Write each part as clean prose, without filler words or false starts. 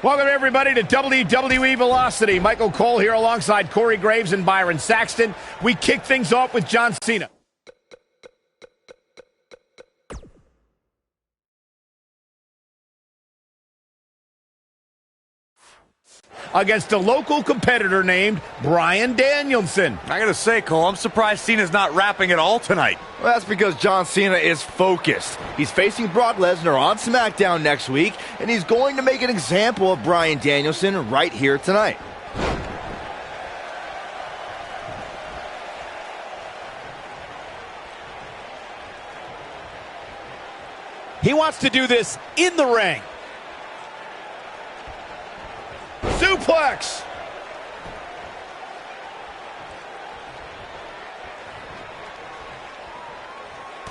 Welcome, everybody, to WWE Velocity. Michael Cole here alongside Corey Graves and Byron Saxton. We kick things off with John Cena. Against a local competitor named Bryan Danielson. I gotta say, Cole, I'm surprised Cena's not rapping at all tonight. Well, that's because John Cena is focused. He's facing Brock Lesnar on SmackDown next week, and he's going to make an example of Bryan Danielson right here tonight. He wants to do this in the ring. Suplex.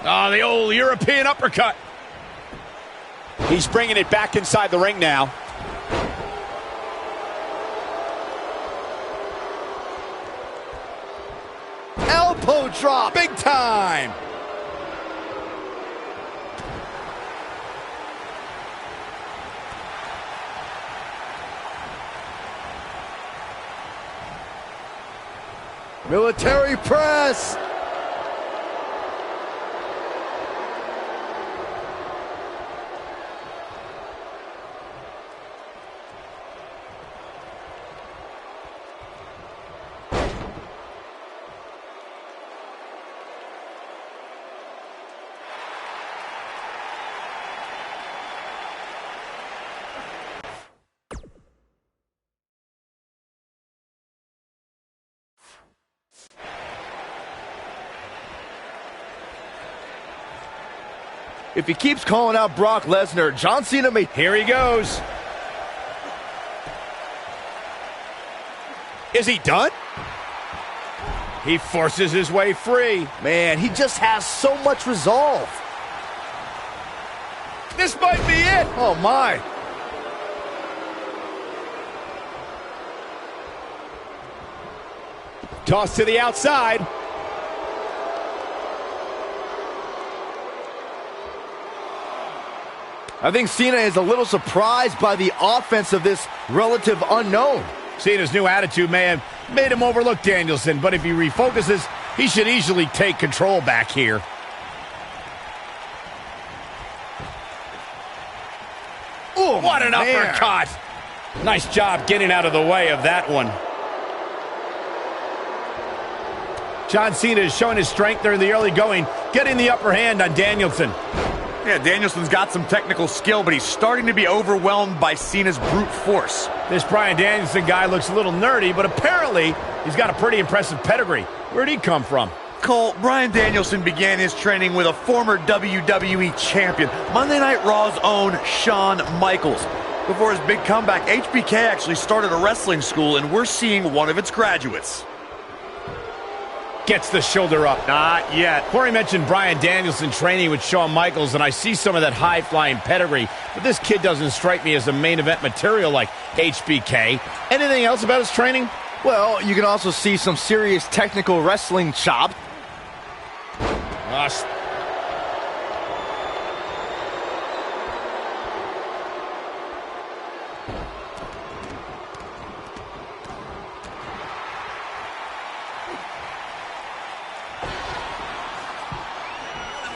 Oh, the old European uppercut. He's bringing it back inside the ring now. Elbow drop. Big time. Military press. If he keeps calling out Brock Lesnar, John Cena may... Here he goes. Is he done? He forces his way free. Man, he just has so much resolve. This might be it. Oh, my. Toss to the outside. I think Cena is a little surprised by the offense of this relative unknown. Cena's new attitude may have made him overlook Danielson, but if he refocuses, he should easily take control back here. Oh, what an uppercut! Nice job getting out of the way of that one. John Cena is showing his strength during the early going, getting the upper hand on Danielson. Yeah, Danielson's got some technical skill, but he's starting to be overwhelmed by Cena's brute force. This Bryan Danielson guy looks a little nerdy, but apparently he's got a pretty impressive pedigree. Where'd he come from? Cole, Bryan Danielson began his training with a former WWE champion, Monday Night Raw's own Shawn Michaels. Before his big comeback, HBK actually started a wrestling school, and we're seeing one of its graduates. Gets the shoulder up. Not yet. Corey mentioned Bryan Danielson training with Shawn Michaels, and I see some of that high-flying pedigree, but this kid doesn't strike me as a main event material like HBK. Anything else about his training? Well, you can also see some serious technical wrestling chop.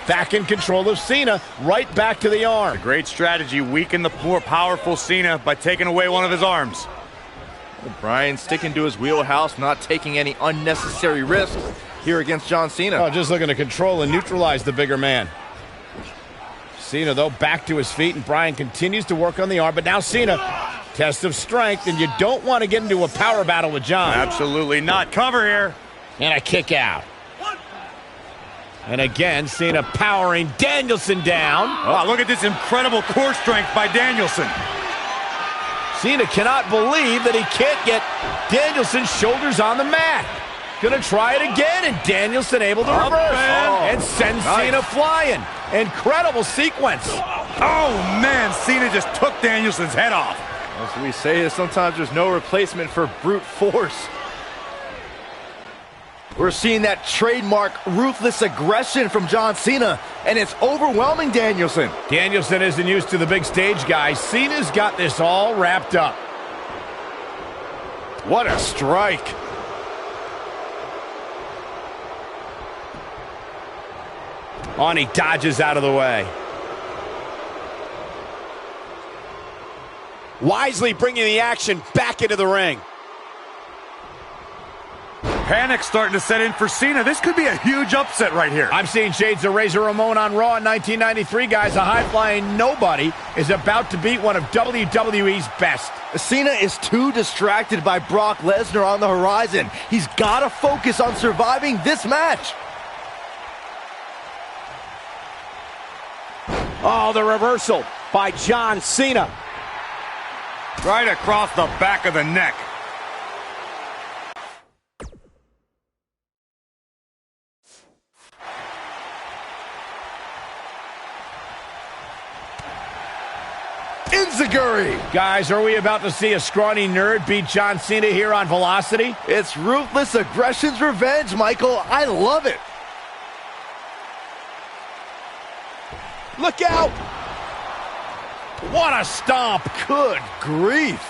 Back in control of Cena, right back to the arm. A great strategy, weaken the more powerful Cena by taking away one of his arms. Bryan sticking to his wheelhouse, not taking any unnecessary risks here against John Cena. Oh, just looking to control and neutralize the bigger man. Cena, though, back to his feet, and Bryan continues to work on the arm, but now Cena, test of strength, and you don't want to get into a power battle with John. Absolutely not. Cover here. And a kick out. And again, Cena powering Danielson down. Oh, look at this incredible core strength by Danielson. Cena cannot believe that he can't get Danielson's shoulders on the mat. Gonna try it again, and Danielson able to reverse. And sends Cena flying. Incredible sequence. Oh, man, Cena just took Danielson's head off. As we say, sometimes there's no replacement for brute force. We're seeing that trademark ruthless aggression from John Cena, and it's overwhelming Danielson. Danielson isn't used to the big stage, guys. Cena's got this all wrapped up. What a strike. On, he dodges out of the way. Wisely bringing the action back into the ring. Panic starting to set in for Cena. This could be a huge upset right here. I'm seeing shades of Razor Ramon on Raw in 1993, guys. A high-flying nobody is about to beat one of WWE's best. Cena is too distracted by Brock Lesnar on the horizon. He's got to focus on surviving this match. Oh, the reversal by John Cena. Right across the back of the neck. Guys, are we about to see a scrawny nerd beat John Cena here on Velocity? It's ruthless aggression's revenge, Michael. I love it. Look out! What a stomp! Good grief.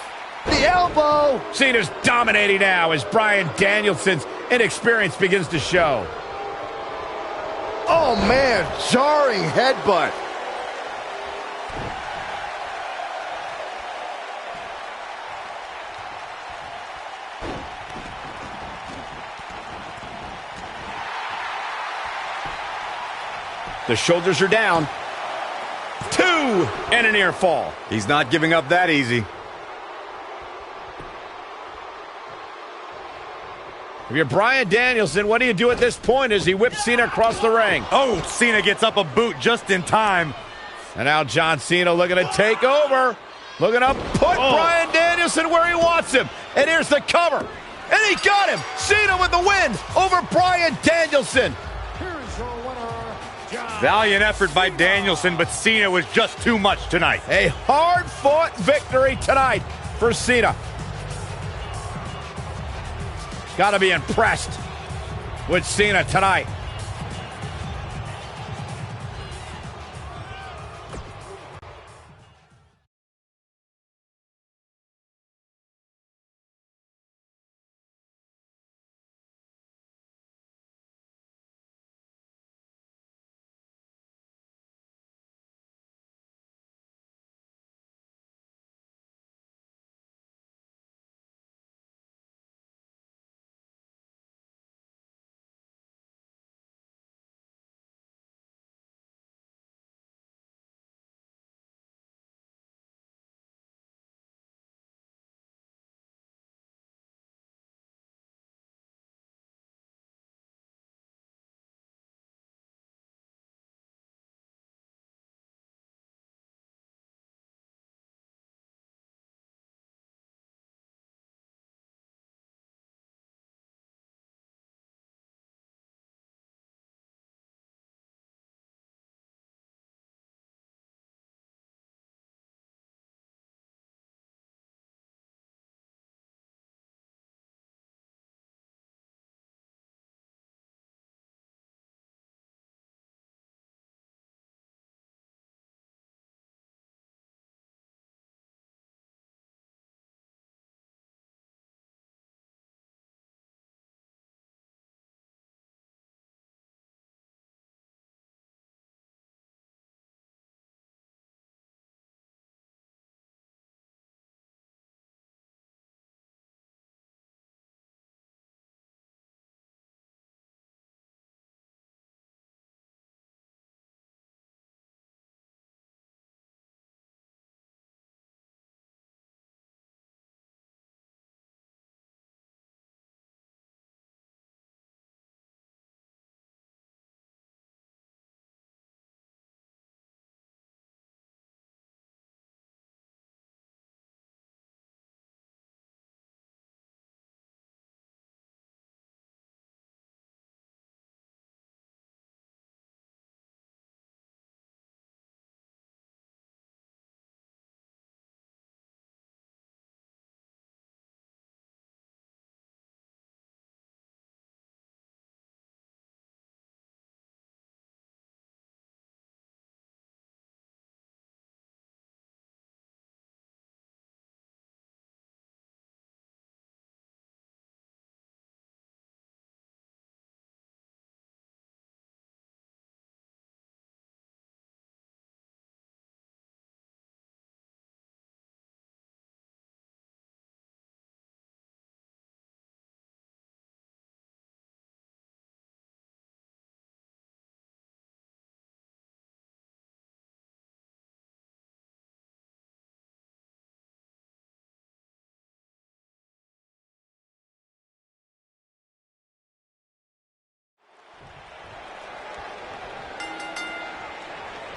The elbow! Cena's dominating now as Bryan Danielson's inexperience begins to show. Oh, man, jarring headbutt. The shoulders are down. 2 and a near fall. He's not giving up that easy. If you're Bryan Danielson, what do you do at this point as he whips Cena across the ring? Oh, Cena gets up a boot just in time. And now John Cena looking to take over. Looking to put Bryan Danielson where he wants him. And here's the cover. And he got him. Cena with the win over Bryan Danielson. Valiant effort by Danielson, but Cena was just too much tonight. A hard-fought victory tonight for Cena. Got to be impressed with Cena tonight.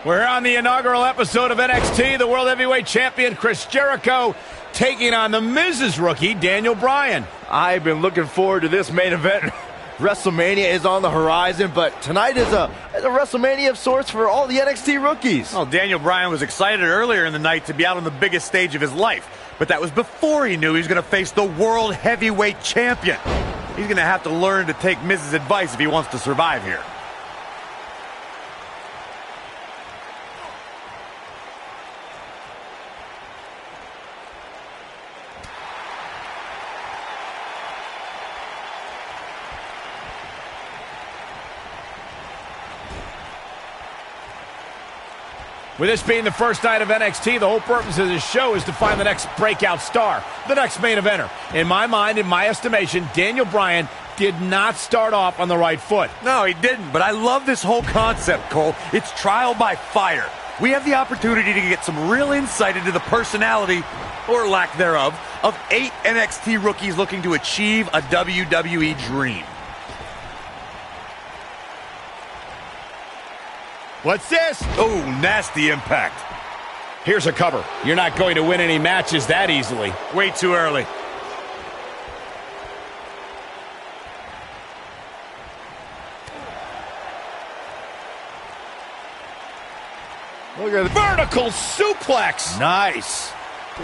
We're on the inaugural episode of NXT. The World Heavyweight Champion Chris Jericho taking on the Miz's rookie, Daniel Bryan. I've been looking forward to this main event. WrestleMania is on the horizon, but tonight is a WrestleMania of sorts for all the NXT rookies. Well, Daniel Bryan was excited earlier in the night to be out on the biggest stage of his life, but that was before he knew he was going to face the World Heavyweight Champion. He's going to have to learn to take Miz's advice if he wants to survive here. With this being the first night of NXT, the whole purpose of this show is to find the next breakout star, the next main eventer. In my mind, in my estimation, Daniel Bryan did not start off on the right foot. No, he didn't, but I love this whole concept, Cole. It's trial by fire. We have the opportunity to get some real insight into the personality, or lack thereof, of 8 NXT rookies looking to achieve a WWE dream. What's this? Oh, nasty impact. Here's a cover. You're not going to win any matches that easily. Way too early. Look at the vertical suplex. Nice.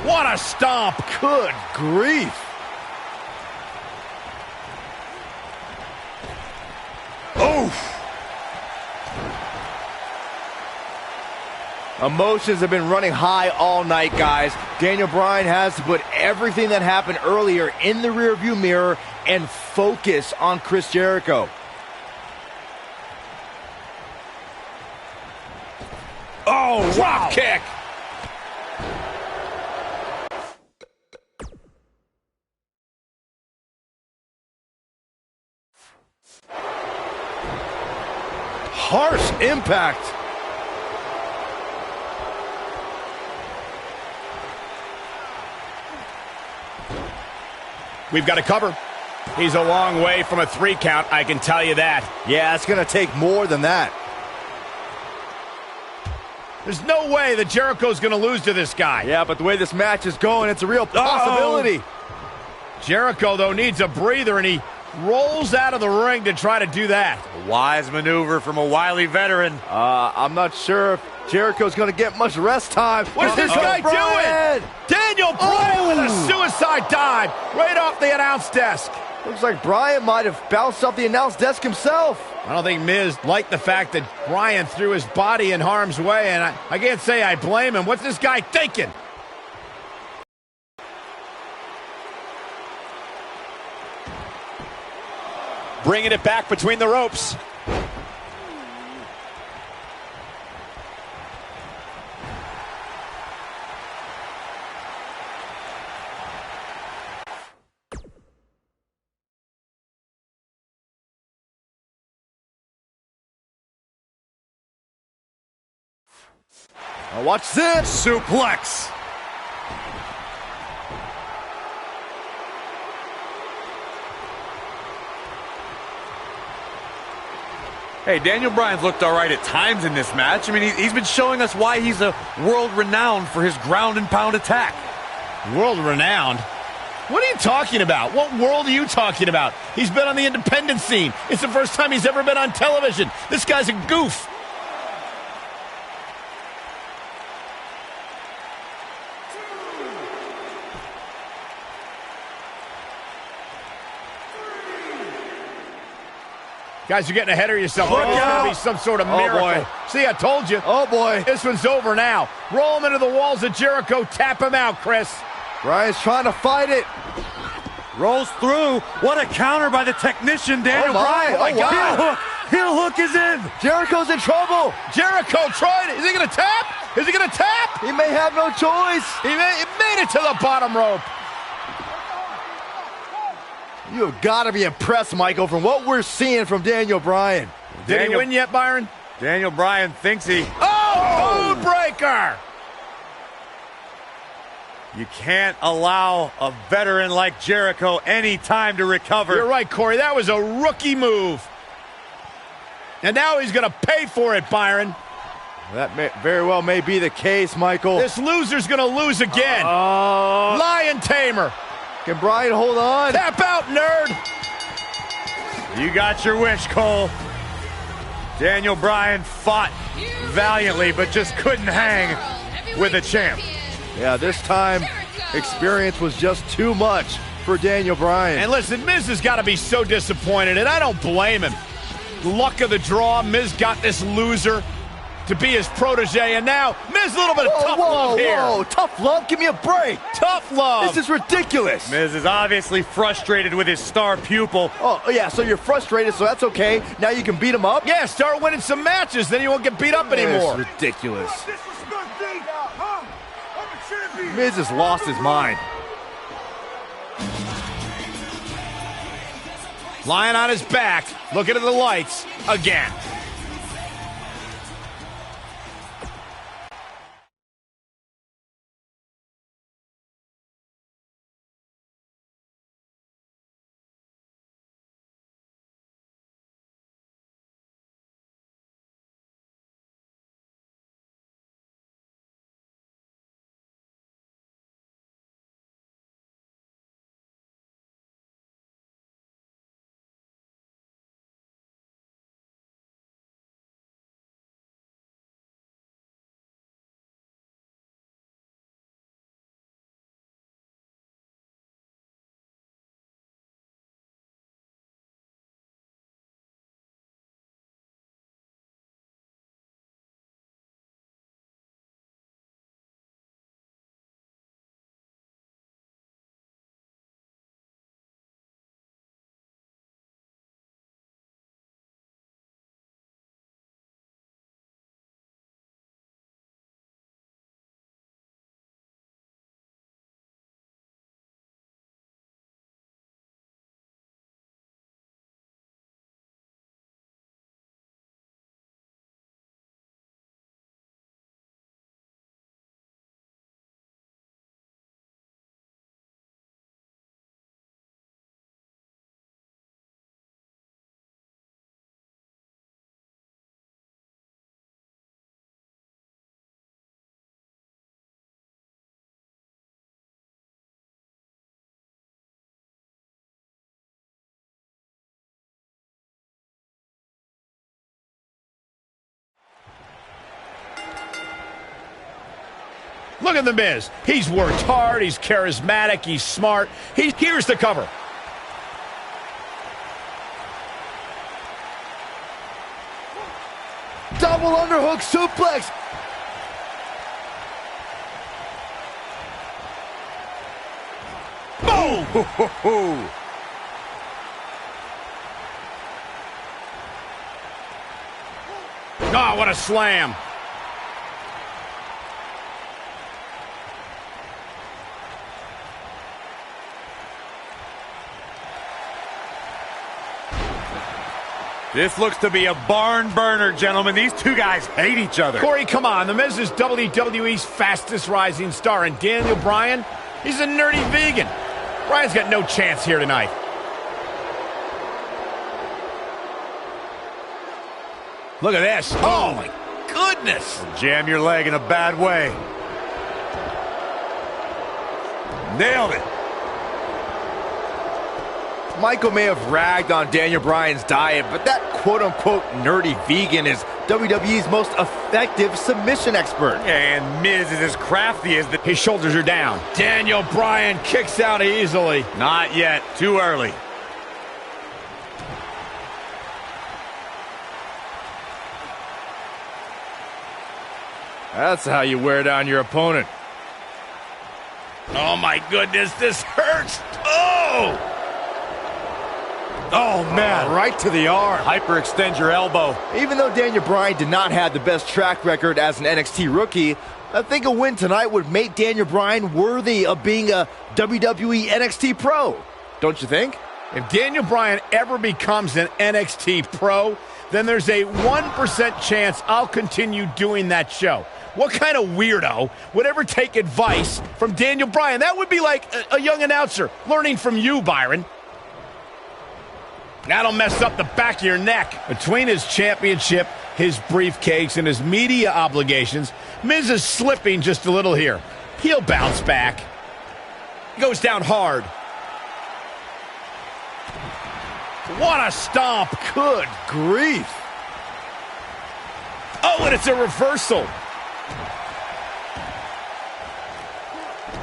What a stomp. Good grief. Oof. Emotions have been running high all night, guys. Daniel Bryan has to put everything that happened earlier in the rearview mirror and focus on Chris Jericho. Oh, drop kick. Harsh impact. We've got a cover. He's a long way from a 3 count, I can tell you that. Yeah, it's going to take more than that. There's no way that Jericho's going to lose to this guy. Yeah, but the way this match is going, it's a real possibility. Jericho, though, needs a breather, and he rolls out of the ring to try to do that. A wise maneuver from a wily veteran. I'm not sure if Jericho's going to get much rest time. What is this guy doing? Daniel Bryan with a suicide dive right off the announce desk. Looks like Bryan might have bounced off the announce desk himself. I don't think Miz liked the fact that Bryan threw his body in harm's way, and I can't say I blame him. What's this guy thinking? Bringing it back between the ropes. Now watch this. Suplex. Hey, Daniel Bryan's looked all right at times in this match. I mean, he's been showing us why he's a world-renowned for his ground-and-pound attack. World-renowned? What are you talking about? What world are you talking about? He's been on the independent scene. It's the first time he's ever been on television. This guy's a goof. Guys, you're getting ahead of yourself. It's going to be some sort of miracle. Boy. See, I told you. Oh, boy. This one's over now. Roll him into the walls of Jericho. Tap him out, Chris. Bryan's trying to fight it. Rolls through. What a counter by the technician, Daniel Bryan. Oh, my God. Heel hook is in. Jericho's in trouble. Jericho tried it. Is he going to tap? Is he going to tap? He may have no choice. He made it to the bottom rope. You have got to be impressed, Michael, from what we're seeing from Daniel Bryan. Did he win yet, Byron? Daniel Bryan thinks he... Oh, code breaker! You can't allow a veteran like Jericho any time to recover. You're right, Corey. That was a rookie move. And now he's going to pay for it, Byron. That very well may be the case, Michael. This loser's gonna lose again. Lion Tamer. Can Brayan hold on? Tap out, nerd. You got your wish, Cole. Daniel Bryan fought valiantly, but just couldn't hang with the champ. Yeah, this time, experience was just too much for Daniel Bryan. And listen, Miz has got to be so disappointed, and I don't blame him. Luck of the draw, Miz got this loser to be his protege, and now Miz, a little bit of tough love here. Whoa, tough love? Give me a break. Tough love. This is ridiculous. Miz is obviously frustrated with his star pupil. Oh, yeah, so you're frustrated, so that's okay. Now you can beat him up? Yeah, start winning some matches, then you won't get beat up anymore. It's ridiculous. Miz has lost his mind. Lying on his back, looking at the lights again. Look at the Miz. He's worked hard, he's charismatic, he's smart. Here's the cover. Double underhook suplex. Boom! Oh, what a slam. This looks to be a barn burner, gentlemen. These two guys hate each other. Corey, come on. The Miz is WWE's fastest rising star, and Daniel Bryan, he's a nerdy vegan. Bryan's got no chance here tonight. Look at this. Oh, my goodness. Jam your leg in a bad way. Nailed it. Michael may have ragged on Daniel Bryan's diet, but that quote-unquote nerdy vegan is WWE's most effective submission expert. And Miz is as crafty as the... His shoulders are down. Daniel Bryan kicks out easily. Not yet. Too early. That's how you wear down your opponent. Oh, my goodness. This hurts. Oh! Oh, man. Right to the arm. Hyperextend your elbow. Even though Daniel Bryan did not have the best track record as an NXT rookie, I think a win tonight would make Daniel Bryan worthy of being a WWE NXT pro. Don't you think? If Daniel Bryan ever becomes an NXT pro, then there's a 1% chance I'll continue doing that show. What kind of weirdo would ever take advice from Daniel Bryan? That would be like a young announcer learning from you, Byron. That'll mess up the back of your neck. Between his championship his briefcase, and his media obligations, Miz is slipping just a little here. He'll bounce back. Goes down hard. What a stomp. Good grief. Oh, and it's a reversal.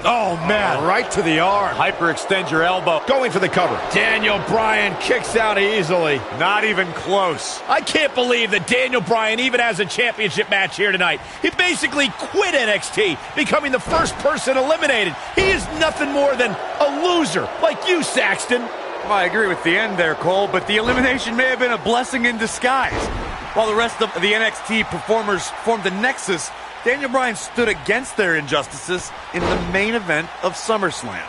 Oh, man. Right to the arm. Hyperextend your elbow. Going for the cover. Daniel Bryan kicks out easily. Not even close. I can't believe that Daniel Bryan even has a championship match here tonight. He basically quit NXT, becoming the first person eliminated. He is nothing more than a loser, like you, Saxton. Well, I agree with the end there, Cole, but the elimination may have been a blessing in disguise. While the rest of the NXT performers formed a nexus, Daniel Bryan stood against their injustices in the main event of SummerSlam.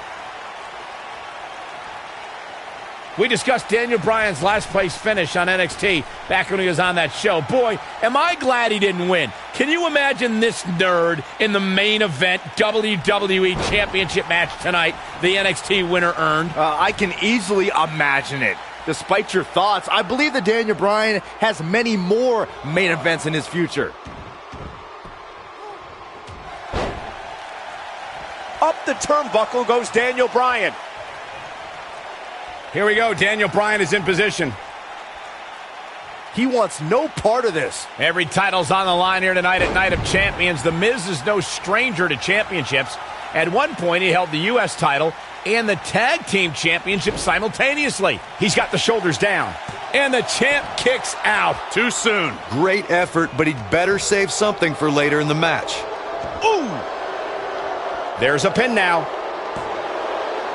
We discussed Daniel Bryan's last place finish on NXT back when he was on that show. Boy, am I glad he didn't win. Can you imagine this nerd in the main event WWE Championship match tonight the NXT winner earned? I can easily imagine it. Despite your thoughts, I believe that Daniel Bryan has many more main events in his future. Up the turnbuckle goes Daniel Bryan. Here we go. Daniel Bryan is in position. He wants no part of this. Every title's on the line here tonight at Night of Champions. The Miz is no stranger to championships. At one point, he held the U.S. title and the Tag Team Championship simultaneously. He's got the shoulders down. And the champ kicks out. Too soon. Great effort, but he'd better save something for later in the match. Ooh! There's a pin now.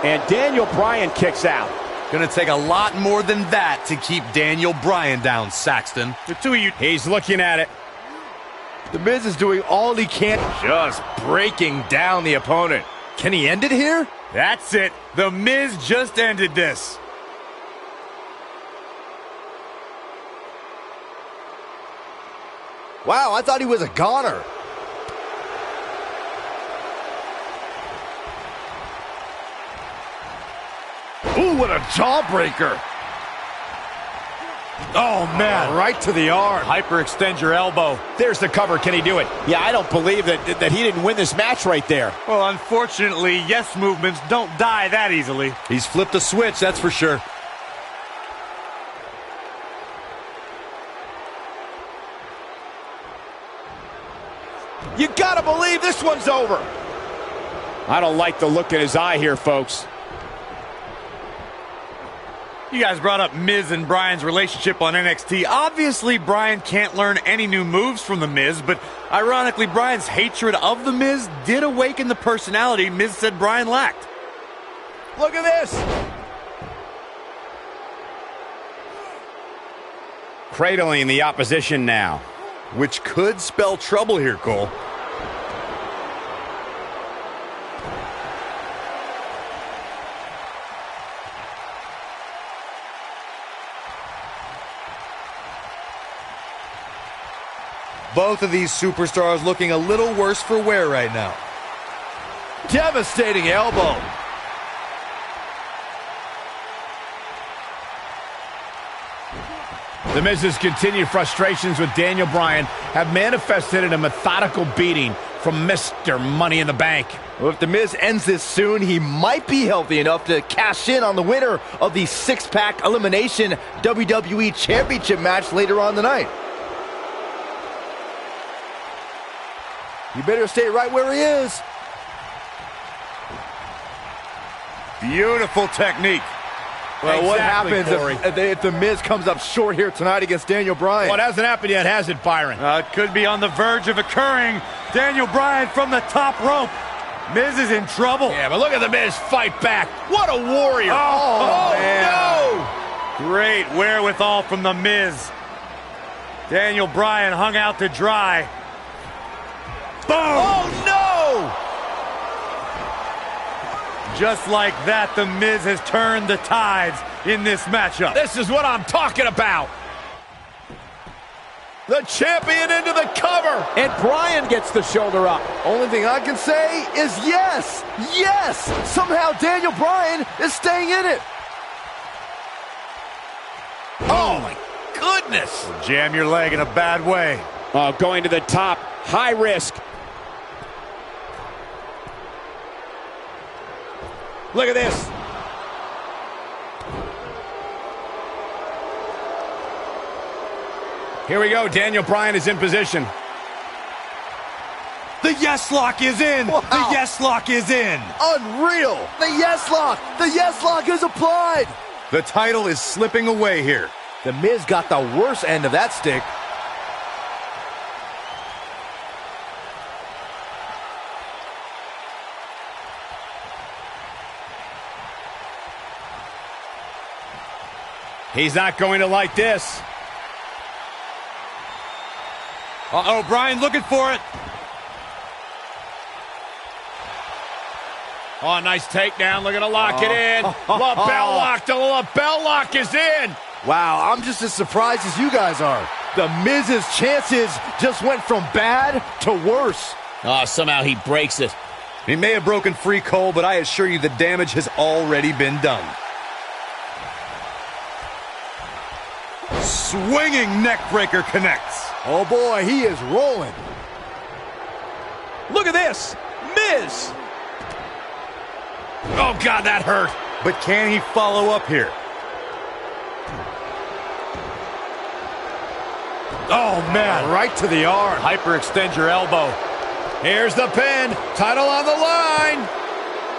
And Daniel Bryan kicks out. Gonna take a lot more than that to keep Daniel Bryan down, Saxton. The two of you. He's looking at it. The Miz is doing all he can, just breaking down the opponent. Can he end it here? That's it. The Miz just ended this. Wow, I thought he was a goner. Ooh, what a jawbreaker. Oh, man. Right to the arm. Hyperextend your elbow. There's the cover. Can he do it? Yeah, I don't believe that he didn't win this match right there. Well, unfortunately, yes movements don't die that easily. He's flipped a switch, that's for sure. You gotta believe this one's over. I don't like the look in his eye here, folks. You guys brought up Miz and Bryan's relationship on NXT. Obviously, Bryan can't learn any new moves from The Miz, but ironically, Bryan's hatred of The Miz did awaken the personality Miz said Bryan lacked. Look at this. Cradling the opposition now. Which could spell trouble here, Cole. Both of these superstars looking a little worse for wear right now. Devastating elbow. The Miz's continued frustrations with Daniel Bryan have manifested in a methodical beating from Mr. Money in the Bank. Well, if The Miz ends this soon, he might be healthy enough to cash in on the winner of the six-pack elimination WWE Championship match later on tonight. You better stay right where he is. Beautiful technique. Well, what Exactly, happens if The Miz comes up short here tonight against Daniel Bryan? Well, it hasn't happened yet, has it, Byron? It could be on the verge of occurring. Daniel Bryan from the top rope. Miz is in trouble. Yeah, but look at the Miz fight back. What a warrior. Oh, man. no. Great wherewithal from the Miz. Daniel Bryan hung out to dry. Boom! Oh, no! Just like that, the Miz has turned the tides in this matchup. This is what I'm talking about. The champion into the cover. And Bryan gets the shoulder up. Only thing I can say is yes! Yes! Somehow Daniel Bryan is staying in it. Oh, my goodness. goodness. Jam your leg in a bad way. Oh, going to the top. High risk. Look at this. Here we go. Daniel Bryan is in position. The yes lock is in. Wow. The yes lock is in. Unreal. The yes lock. The yes lock is applied. The title is slipping away here. The Miz got the worst end of that stick. He's not going to like this. Uh-oh, Bryan looking for it. Oh, nice takedown. Looking to lock it in. Lapel lock. The lapel lock is in. Wow, I'm just as surprised as you guys are. The Miz's chances just went from bad to worse. Oh, somehow he breaks it. He may have broken free, Cole, but I assure you the damage has already been done. Swinging neck breaker connects. Oh boy, he is rolling. Look at this. Miz. Oh, God, that hurt. But can he follow up here? Oh, man. Right to the arm. Hyperextend your elbow. Here's the pin. Title on the line.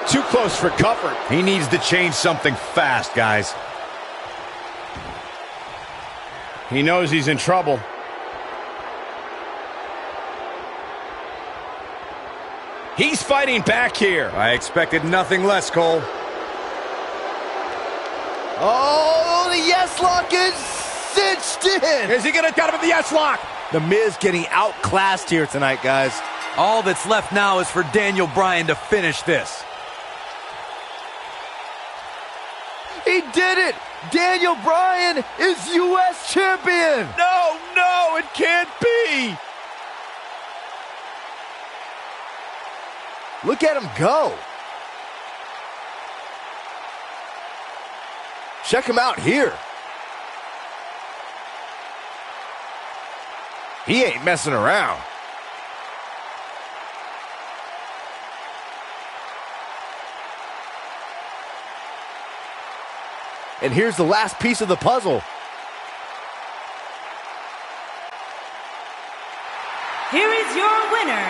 Too close for comfort. He needs to change something fast, guys. He knows he's in trouble. He's fighting back here. I expected nothing less, Cole. Oh, the yes lock is cinched in. Is he going to get him in the yes lock? The Miz getting outclassed here tonight, guys. All that's left now is for Daniel Bryan to finish this. He did it. Daniel Bryan is U.S. champion. No, it can't be. Look at him go. Check him out here. He ain't messing around. And here's the last piece of the puzzle. Here is your winner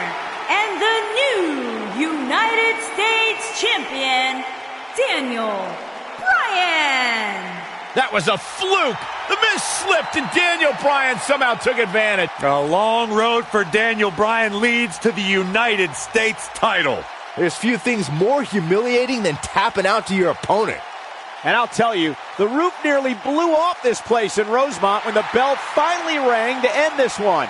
and the new United States champion, Daniel Bryan. That was a fluke. The Miz slipped and Daniel Bryan somehow took advantage. A long road for Daniel Bryan leads to the United States title. There's few things more humiliating than tapping out to your opponent. And I'll tell you, the roof nearly blew off this place in Rosemont when the bell finally rang to end this one.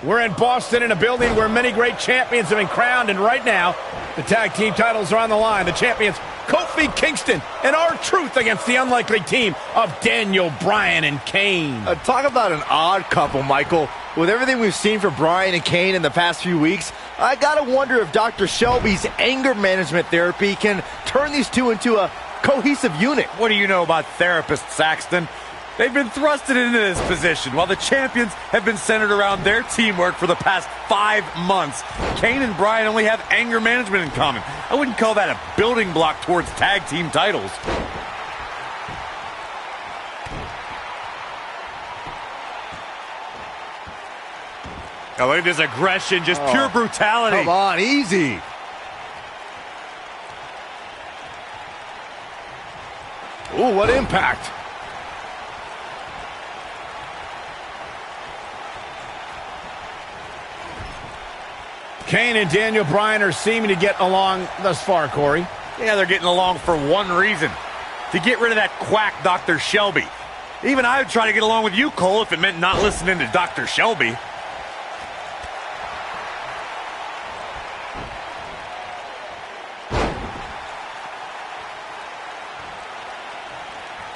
We're in Boston in a building where many great champions have been crowned, and right now, the tag team titles are on the line. The champions, Kofi Kingston and R-Truth against the unlikely team of Daniel, Bryan, and Kane. Talk about an odd couple, Michael. With everything we've seen from Bryan and Kane in the past few weeks, I gotta wonder if Dr. Shelby's anger management therapy can turn these two into a cohesive unit. What do you know about therapists, Saxton? They've been thrusted into this position while the champions have been centered around their teamwork for the past 5 months. Kane and Bryan only have anger management in common. I wouldn't call that a building block towards tag team titles. Oh, look at this aggression, just pure brutality. Come on, easy. Ooh, what impact. Kane and Daniel Bryan are seeming to get along thus far, Corey. Yeah, they're getting along for one reason. To get rid of that quack Dr. Shelby. Even I would try to get along with you, Cole, if it meant not listening to Dr. Shelby.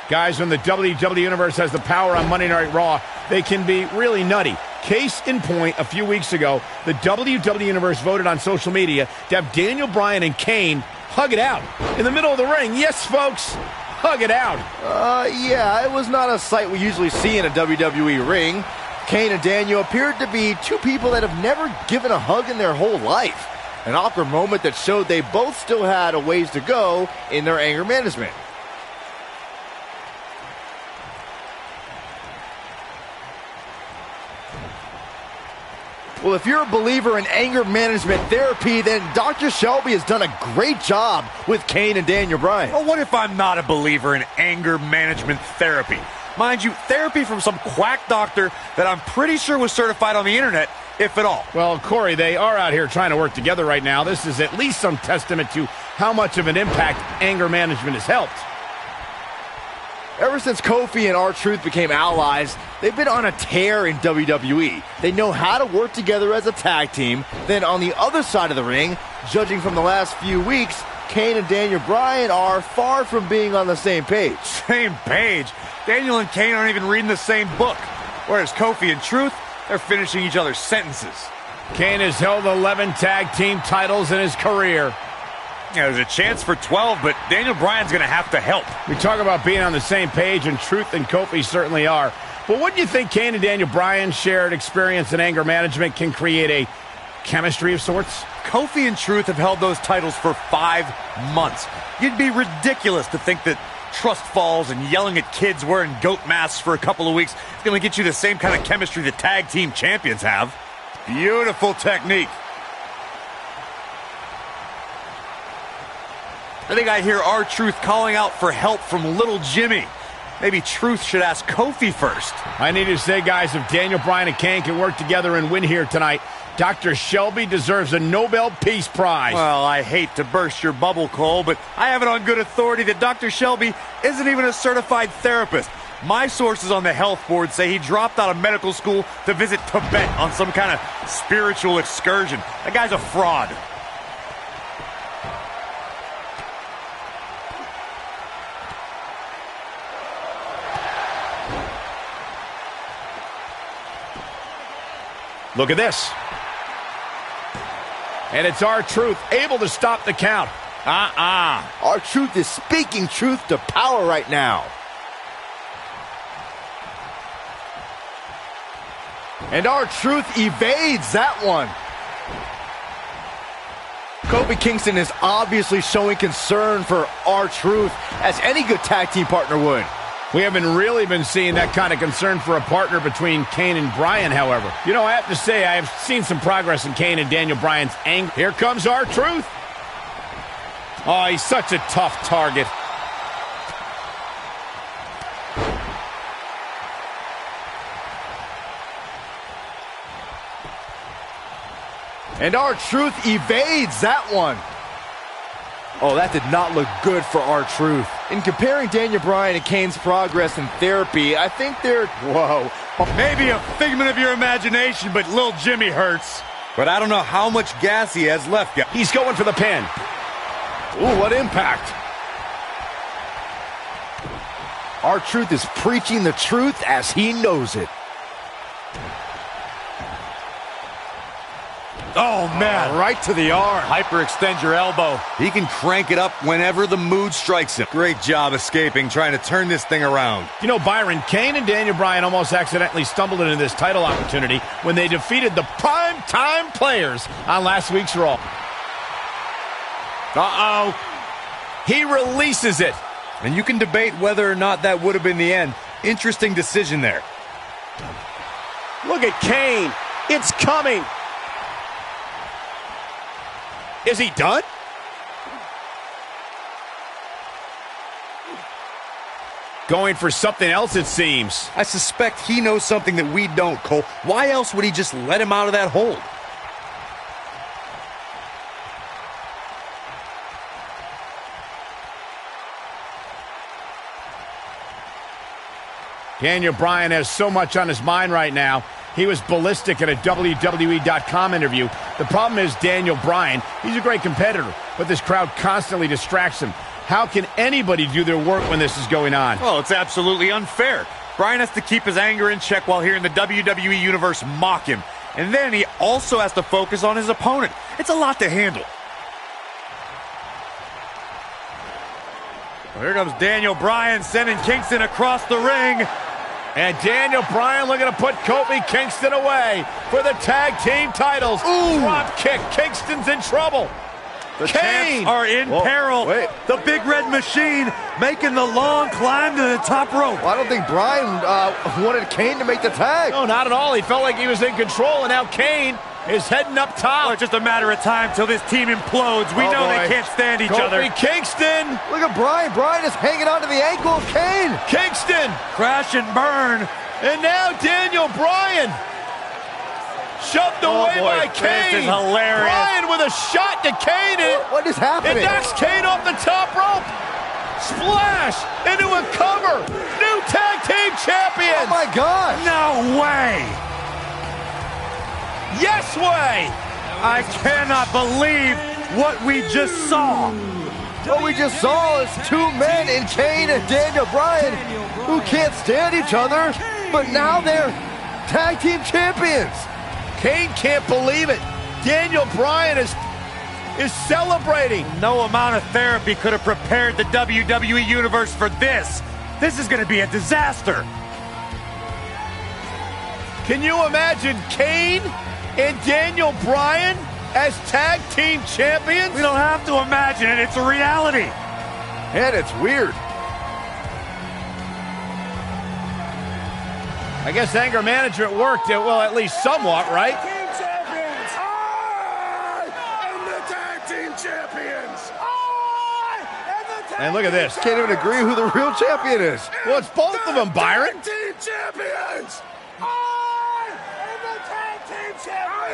Guys, when the WWE Universe has the power on Monday Night Raw, they can be really nutty. Case in point, a few weeks ago, the WWE Universe voted on social media to have Daniel Bryan and Kane hug it out in the middle of the ring. Yes, folks, hug it out. Yeah, it was not a sight we usually see in a WWE ring. Kane and Daniel appeared to be two people that have never given a hug in their whole life. An awkward moment that showed they both still had a ways to go in their anger management. Well, if you're a believer in anger management therapy, then Dr. Shelby has done a great job with Kane and Daniel Bryan. Well, what if I'm not a believer in anger management therapy? Mind you, therapy from some quack doctor that I'm pretty sure was certified on the internet, if at all. Well, Corey, they are out here trying to work together right now. This is at least some testament to how much of an impact anger management has helped. Ever since Kofi and R-Truth became allies, they've been on a tear in WWE. They know how to work together as a tag team. Then on the other side of the ring, judging from the last few weeks, Kane and Daniel Bryan are far from being on the same page. Same page? Daniel and Kane aren't even reading the same book. Whereas Kofi and Truth, they're finishing each other's sentences. Kane has held 11 tag team titles in his career. Yeah, there's a chance for 12, but Daniel Bryan's going to have to help. We talk about being on the same page, and Truth and Kofi certainly are. But wouldn't you think Kane and Daniel Bryan's shared experience in anger management can create a chemistry of sorts? Kofi and Truth have held those titles for 5 months. You'd be ridiculous to think that trust falls and yelling at kids wearing goat masks for a couple of weeks is going to get you the same kind of chemistry the tag team champions have. Beautiful technique. I think I hear R-Truth calling out for help from little Jimmy. Maybe Truth should ask Kofi first. I need to say, guys, if Daniel Bryan and Kane can work together and win here tonight, Dr. Shelby deserves a Nobel Peace Prize. Well, I hate to burst your bubble, Cole, but I have it on good authority that Dr. Shelby isn't even a certified therapist. My sources on the health board say he dropped out of medical school to visit Tibet on some kind of spiritual excursion. That guy's a fraud. Look at this. And it's R-Truth able to stop the count. R-Truth is speaking truth to power right now. And R-Truth evades that one. Kofi Kingston is obviously showing concern for R-Truth, as any good tag team partner would. We haven't really been seeing that kind of concern for a partner between Kane and Bryan, however. You know, I have to say, I have seen some progress in Kane and Daniel Bryan's anger. Here comes R-Truth. Oh, he's such a tough target. And R-Truth evades that one. Oh, that did not look good for R-Truth. In comparing Daniel Bryan and Kane's progress in therapy, I think they're, Maybe a figment of your imagination, but little Jimmy hurts. But I don't know how much gas he has left. He's going for the pin. Ooh, what impact. R-Truth is preaching the truth as he knows it. Oh, man. Right to the arm. Hyperextend your elbow. He can crank it up whenever the mood strikes him. Great job escaping, trying to turn this thing around. You know, Byron, Kane and Daniel Bryan almost accidentally stumbled into this title opportunity when they defeated the prime-time players on last week's Raw. Uh-oh. He releases it. And you can debate whether or not that would have been the end. Interesting decision there. Look at Kane. It's coming. Is he done? Going for something else, it seems. I suspect he knows something that we don't, Cole. Why else would he just let him out of that hold? Daniel Bryan has so much on his mind right now. He was ballistic in a WWE.com interview. The problem is Daniel Bryan, he's a great competitor, but this crowd constantly distracts him. How can anybody do their work when this is going on? Well, it's absolutely unfair. Bryan has to keep his anger in check while hearing the WWE Universe mock him. And then he also has to focus on his opponent. It's a lot to handle. Well, here comes Daniel Bryan sending Kingston across the ring. And Daniel Bryan looking to put Kofi Kingston away for the tag team titles. Ooh. Drop kick. Kingston's in trouble. The Kane champs are in peril. Wait. The Big Red Machine making the long climb to the top rope. Well, I don't think Bryan wanted Kane to make the tag. No, not at all. He felt like he was in control, and now Kane is heading up top. Well, it's just a matter of time till this team implodes. We know boy. they can't stand each other. Kofi Kingston. Look at Bryan. Bryan is hanging onto the ankle of Kane. Kingston. Crash and burn. And now Daniel Bryan. Shoved away boy, by this Kane. is hilarious. Bryan with a shot to Kane. What is happening? It knocks Kane off the top rope. Splash into a cover. New tag team champions. Oh my God. No way. Yes way. I cannot believe what we just saw. What we just saw is two men in Kane and Daniel Bryan who can't stand each other, but now they're tag team champions. Kane can't believe it. Daniel Bryan is celebrating. No amount of therapy could have prepared the WWE Universe for this. This is going to be a disaster. Can you imagine Kane and Daniel Bryan as tag team champions? We don't have to imagine it. It's a reality. And it's weird. I guess anger management worked, well, at least somewhat, right? And look at this. Can't even agree who the real champion is. Well, it's both of them, Byron.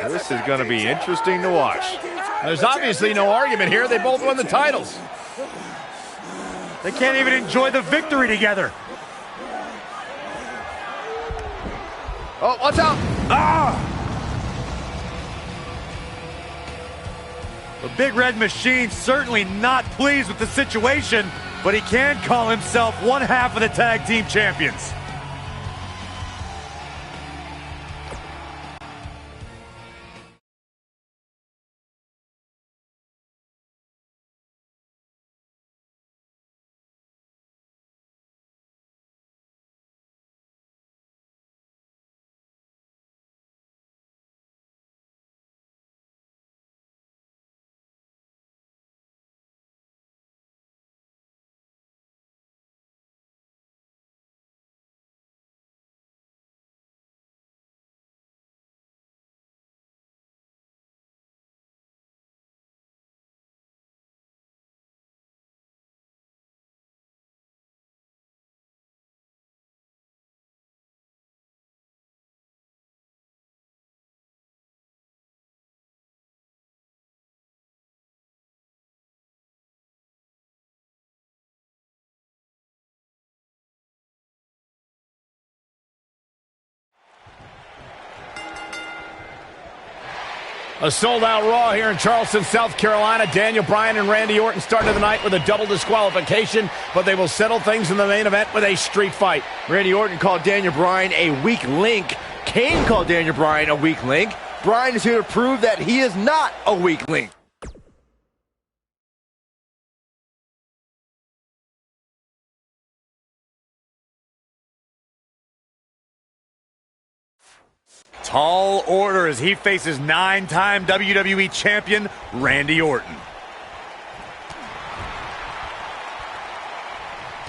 This is going to be interesting to watch. There's obviously no argument here. They both won the titles. They can't even enjoy the victory together. Oh, watch out. The Big Red Machine certainly not pleased with the situation, but he can call himself one half of the tag team champions. A sold-out Raw here in Charleston, South Carolina. Daniel Bryan and Randy Orton started the night with a double disqualification, but they will settle things in the main event with a street fight. Randy Orton called Daniel Bryan a weak link. Kane called Daniel Bryan a weak link. Bryan is here to prove that he is not a weak link. Tall order as he faces 9-time WWE Champion Randy Orton.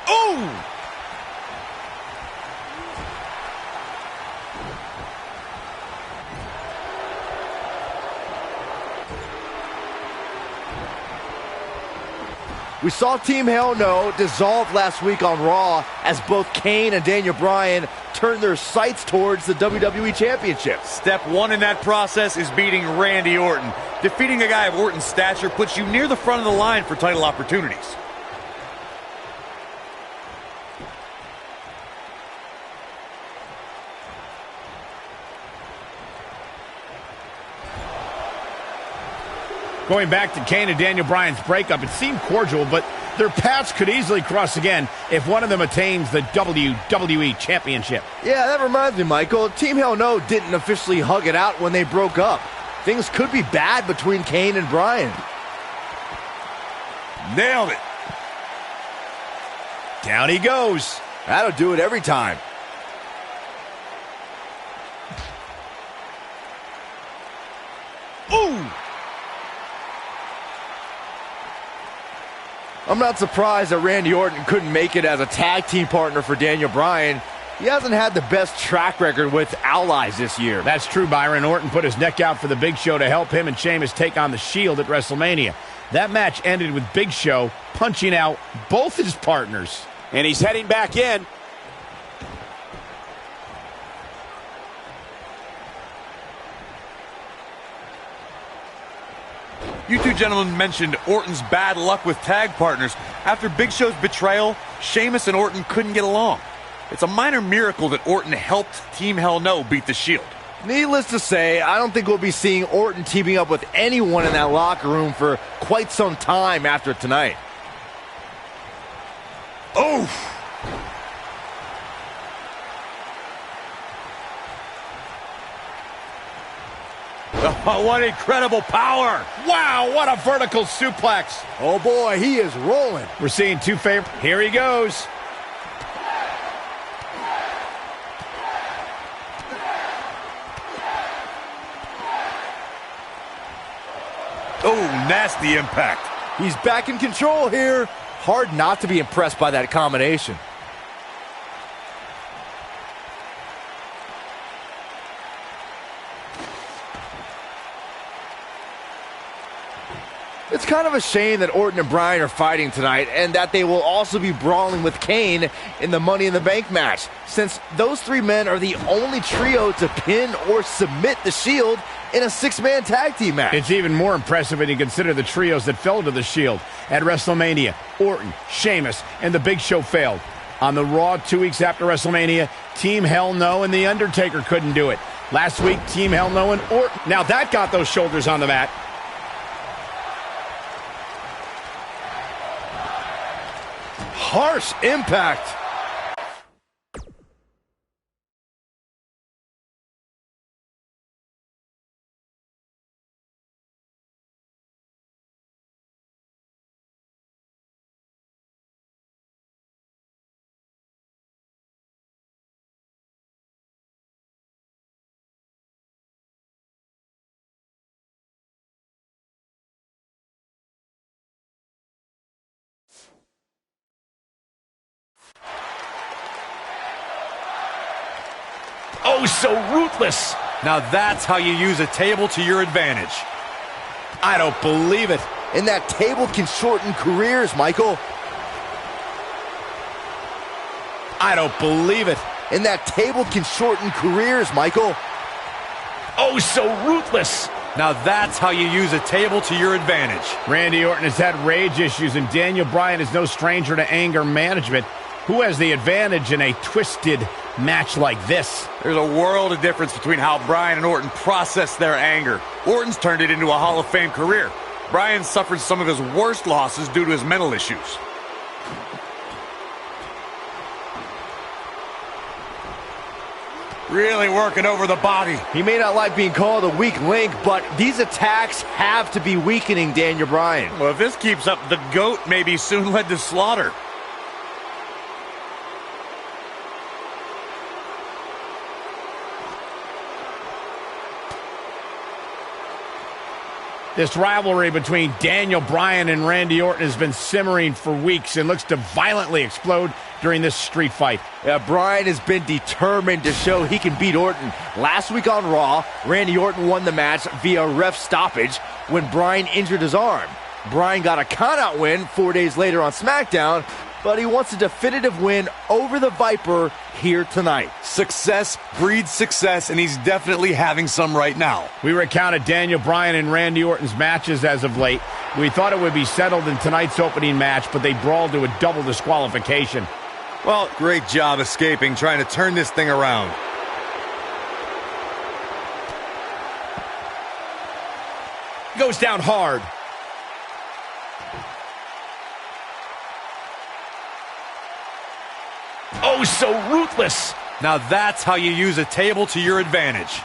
Ooh! We saw Team Hell No dissolve last week on Raw as both Kane and Daniel Bryan turned their sights towards the WWE Championship. Step one in that process is beating Randy Orton. Defeating a guy of Orton's stature puts you near the front of the line for title opportunities. Going back to Kane and Daniel Bryan's breakup, it seemed cordial, but their paths could easily cross again if one of them attains the WWE Championship. Yeah, that reminds me, Michael. Team Hell No didn't officially hug it out when they broke up. Things could be bad between Kane and Bryan. Nailed it. Down he goes. That'll do it every time. Ooh! I'm not surprised that Randy Orton couldn't make it as a tag team partner for Daniel Bryan. He hasn't had the best track record with allies this year. That's true, Byron. Orton put his neck out for the Big Show to help him and Sheamus take on the Shield at WrestleMania. That match ended with Big Show punching out both his partners. And he's heading back in. You two gentlemen mentioned Orton's bad luck with tag partners. After Big Show's betrayal, Sheamus and Orton couldn't get along. It's a minor miracle that Orton helped Team Hell No beat the Shield. Needless to say, I don't think we'll be seeing Orton teaming up with anyone in that locker room for quite some time after tonight. Oof! Oh, what incredible power! Wow, what a vertical suplex. Oh boy, he is rolling. We're seeing two favorites. Here he goes. Oh, nasty impact. He's back in control here. Hard not to be impressed by that combination. It's kind of a shame that Orton and Bryan are fighting tonight and that they will also be brawling with Kane in the Money in the Bank match, since those three men are the only trio to pin or submit the Shield in a six-man tag team match. It's even more impressive when you consider the trios that fell to the Shield. At WrestleMania, Orton, Sheamus, and the Big Show failed. On the Raw 2 weeks after WrestleMania, Team Hell No and The Undertaker couldn't do it. Last week, Team Hell No and Orton. Now that got those shoulders on the mat. Harsh impact. Oh, so ruthless. Now that's how you use a table to your advantage. I don't believe it. And that table can shorten careers, Michael. I don't believe it. And that table can shorten careers, Michael. Oh, so ruthless. Now that's how you use a table to your advantage. Randy Orton has had rage issues, and Daniel Bryan is no stranger to anger management. Who has the advantage in a twisted match like this. There's a world of difference between how Brayan and Orton process their anger. Orton's turned it into a Hall of Fame career. Brayan suffered some of his worst losses due to his mental issues. Really working over the body. He may not like being called a weak link, but these attacks have to be weakening Daniel Bryan. Well, if this keeps up, the GOAT may be soon led to slaughter. This rivalry between Daniel Bryan and Randy Orton has been simmering for weeks and looks to violently explode during this street fight. Yeah, Bryan has been determined to show he can beat Orton. Last week on Raw, Randy Orton won the match via ref stoppage when Bryan injured his arm. Bryan got a countout win 4 days later on SmackDown, but he wants a definitive win over the Viper here tonight. Success breeds success, and he's definitely having some right now. We recounted Daniel Bryan and Randy Orton's matches as of late. We thought it would be settled in tonight's opening match, but they brawled to a double disqualification. Well, great job escaping, trying to turn this thing around. Goes down hard. Oh, so ruthless. Now that's how you use a table to your advantage.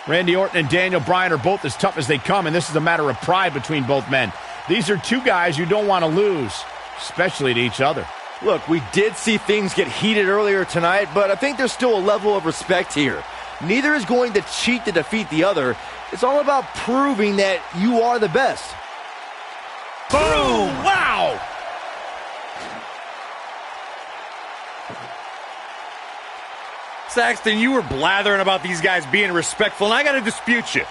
Randy Orton and Daniel Bryan are both as tough as they come, and this is a matter of pride between both men. These are two guys you don't want to lose, especially to each other. Look, we did see things get heated earlier tonight, but I think there's still a level of respect here. Neither is going to cheat to defeat the other. It's all about proving that you are the best. Boom! Wow! Saxton, you were blathering about these guys being respectful, and I got to dispute you.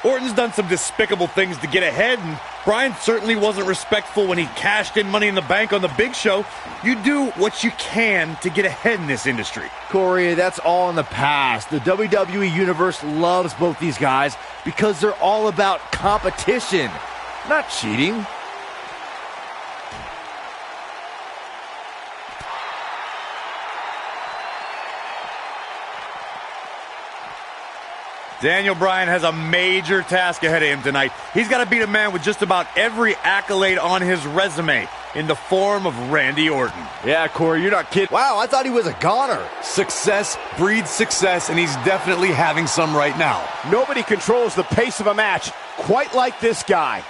Orton's done some despicable things to get ahead, and Bryan certainly wasn't respectful when he cashed in Money in the Bank on the Big Show. You do what you can to get ahead in this industry. Corey, that's all in the past. The WWE Universe loves both these guys because they're all about competition, not cheating. Daniel Bryan has a major task ahead of him tonight. He's got to beat a man with just about every accolade on his resume in the form of Randy Orton. Yeah, Corey, you're not kidding. Wow, I thought he was a goner. Success breeds success, and he's definitely having some right now. Nobody controls the pace of a match quite like this guy.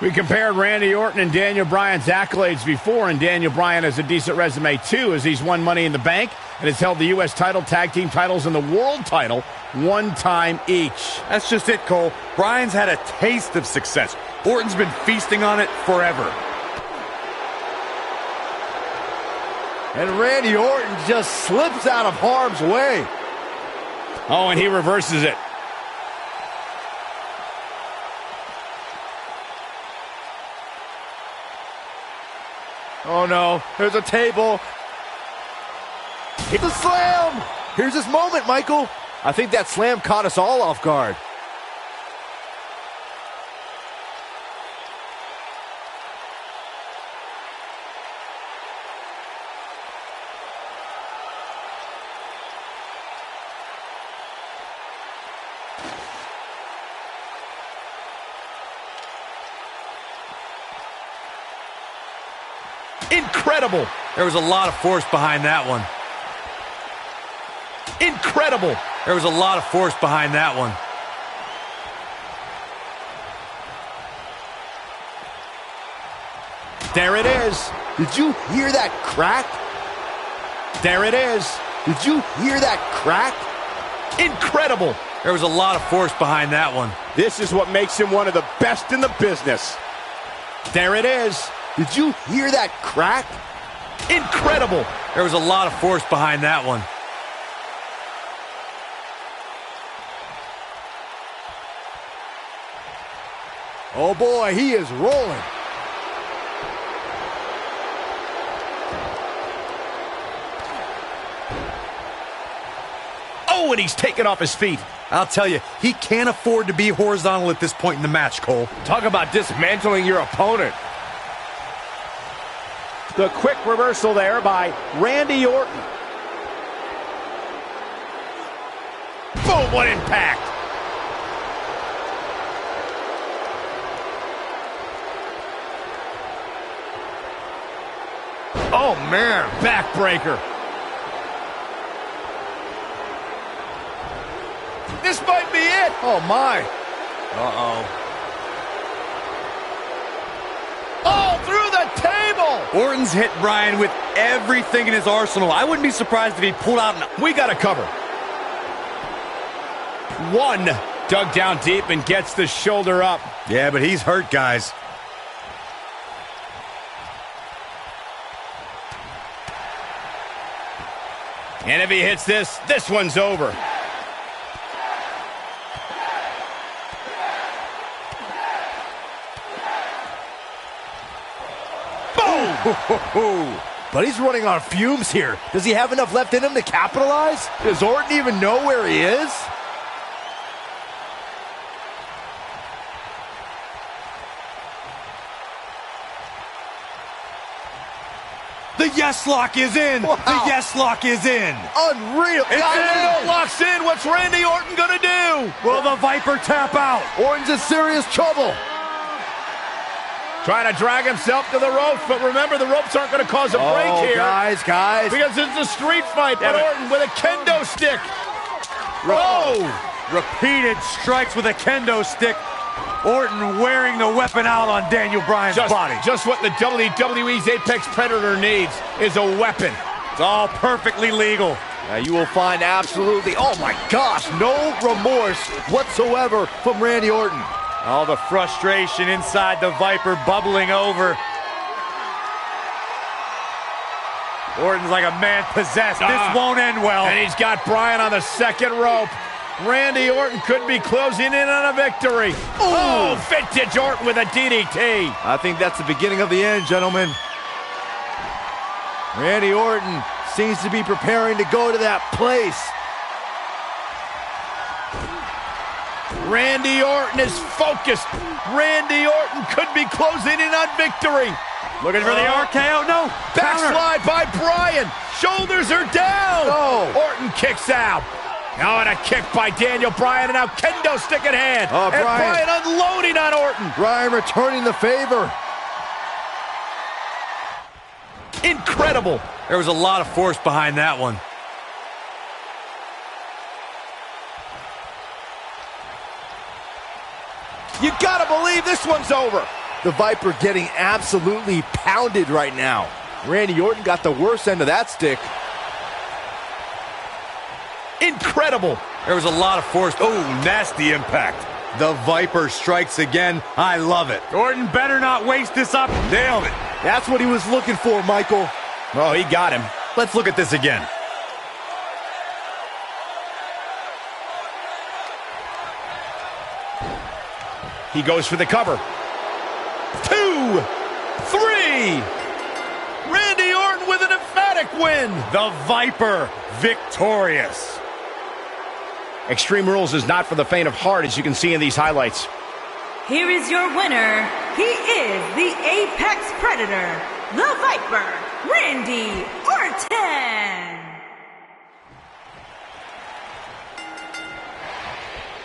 We compared Randy Orton and Daniel Bryan's accolades before, and Daniel Bryan has a decent resume too, as he's won Money in the Bank and has held the U.S. title, tag team titles, and the world title one time each. That's just it, Cole. Bryan's had a taste of success. Orton's been feasting on it forever. And Randy Orton just slips out of harm's way. Oh, and he reverses it. Oh no, there's a table. It's a slam. Here's his moment, Michael. I think that slam caught us all off guard. Incredible. There was a lot of force behind that one. Incredible. There was a lot of force behind that one. There it is. Did you hear that crack? There it is. Did you hear that crack? Incredible. There was a lot of force behind that one. This is what makes him one of the best in the business. There it is. Did you hear that crack? Incredible. There was a lot of force behind that one. Oh boy, he is rolling. Oh, and he's taken off his feet. I'll tell you, he can't afford to be horizontal at this point in the match, Cole. Talk about dismantling your opponent. The quick reversal there by Randy Orton. Boom, what impact. Oh, man. Backbreaker. This might be it. Oh, my. Uh-oh. Oh, through the table. Orton's hit Brayan with everything in his arsenal. I wouldn't be surprised if he pulled out We got to cover. One. Dug down deep and gets the shoulder up. Yeah, but he's hurt, guys. And if he hits this, this one's over. But he's running on fumes here. Does he have enough left in him to capitalize? Does Orton even know where he is? The yes lock is in. Wow. The yes lock is in. Unreal. Daniel locks in. What's Randy Orton going to do? Will the Viper tap out? Orton's in serious trouble. Trying to drag himself to the ropes, but remember, the ropes aren't going to cause a break here. Guys. Because it's a street fight, but Orton with a kendo stick. Oh! Repeated strikes with a kendo stick. Orton wearing the weapon out on Daniel Bryan's body. Just what the WWE's Apex Predator needs is a weapon. It's all perfectly legal. Now you will find absolutely, oh my gosh, no remorse whatsoever from Randy Orton. All the frustration inside the Viper bubbling over. Orton's like a man possessed. This won't end well. And he's got Brayan on the second rope. Randy Orton could be closing in on a victory. Oh, vintage Orton with a DDT. I think that's the beginning of the end, gentlemen. Randy Orton seems to be preparing to go to that place. Randy Orton is focused. Randy Orton could be closing in on victory. Looking for the RKO. No. Backslide by Brayan. Shoulders are down. Oh. Orton kicks out. Now and a kick by Daniel Bryan, and now kendo stick in hand. Oh, and Brayan. Brayan unloading on Orton. Brayan returning the favor. Incredible. There was a lot of force behind that one. You gotta believe this one's over. The Viper getting absolutely pounded right now. Randy Orton got the worst end of that stick. Incredible. There was a lot of force. Oh, nasty impact. The Viper strikes again. I love it. Orton better not waste this up. Nailed it. That's what he was looking for, Michael. Oh, he got him. Let's look at this again. He goes for the cover. 2, 3. Randy Orton with an emphatic win. The Viper victorious. Extreme Rules is not for the faint of heart, as you can see in these highlights. Here is your winner. He is the Apex Predator, the Viper, Randy Orton.